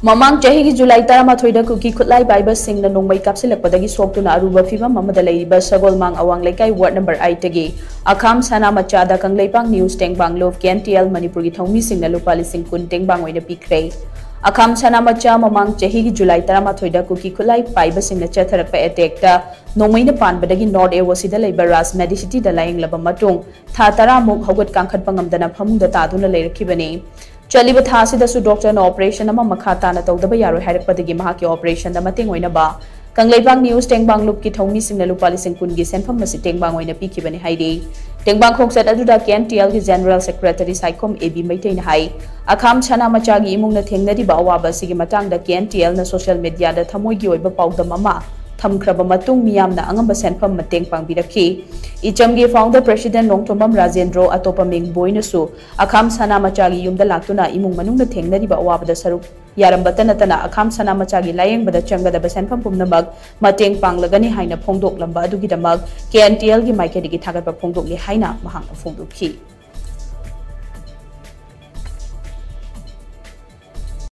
Mamang CHAHI ki July 13 KUKI KHUTLAI PAIBA SHING NONGMEI KAPSHILLAKPADAGI SHOKTUNA ARUBA PHIVAM AMADA LEIRIBA SAGOLMANG AWANG LEIKAI Ward number 8 dagi Akham Sanamacha da KANGLEIPAK News Tengbang Lupa Kntl Manipur ki Thoumee Shingna Lupa Lishing Tengbang Oina Pikhre Akham Sanamacha Mamang CHAHI ki July 13 KUKI KHUTLAI PAIBA SHING CHATHARAKPA ATTACK da NONGMEI na panbadagi North Awasida leiba Ras Medicity da laying laba matung tha tara muk hawat kangkhat pangamdana phamungda taduna leirakibani चलिब थासिदसु doctor न operation अमा मखा ताना तौदबा यारो हाइरकपदगी महाकी operation दा मतेंग ओइनबा Kangleipak news टेंगबांग loop की थौमी सिंगना लुपा लिसिंग कुनगी सेनफम मसि टेंगबांग ओइना पिखिबनि हाइदे टेंगबांग खोक्सत अदुदा केएनटीएल की general secretary Saikhom AB मैतेन high अखाम सनामचा की इमुंगना थेंगनदिबा अवाबा सिगी मतंग दा केएनटीएल ना सोशल मीडिया दा थमोइगी ओइबा पाउदम अमा थमख्रब मतुंग मियामना अंगम सेनफम मतेंग पांगबिरखि इचमगी फाउंडर प्रेसिडेंट नोंगथोमम राजेंद्रो अतोपा मिंग बोइनसु अखाम सनामचागी युमदा लाक्तुना इमुंग मनुंगना थेंगनरिबा अवाबदा सरुक यारंबत नतना अखाम सनामचागी लायेंगबदा चंगदबा सेनफम पुमनमक मतेंग पांगलगनि हाइना फोंदोकलंबा अदुगिदमक केएनटीएल की माइकेदिगी थागतबा फोंदोकले हाइना महांग फोंदोकखि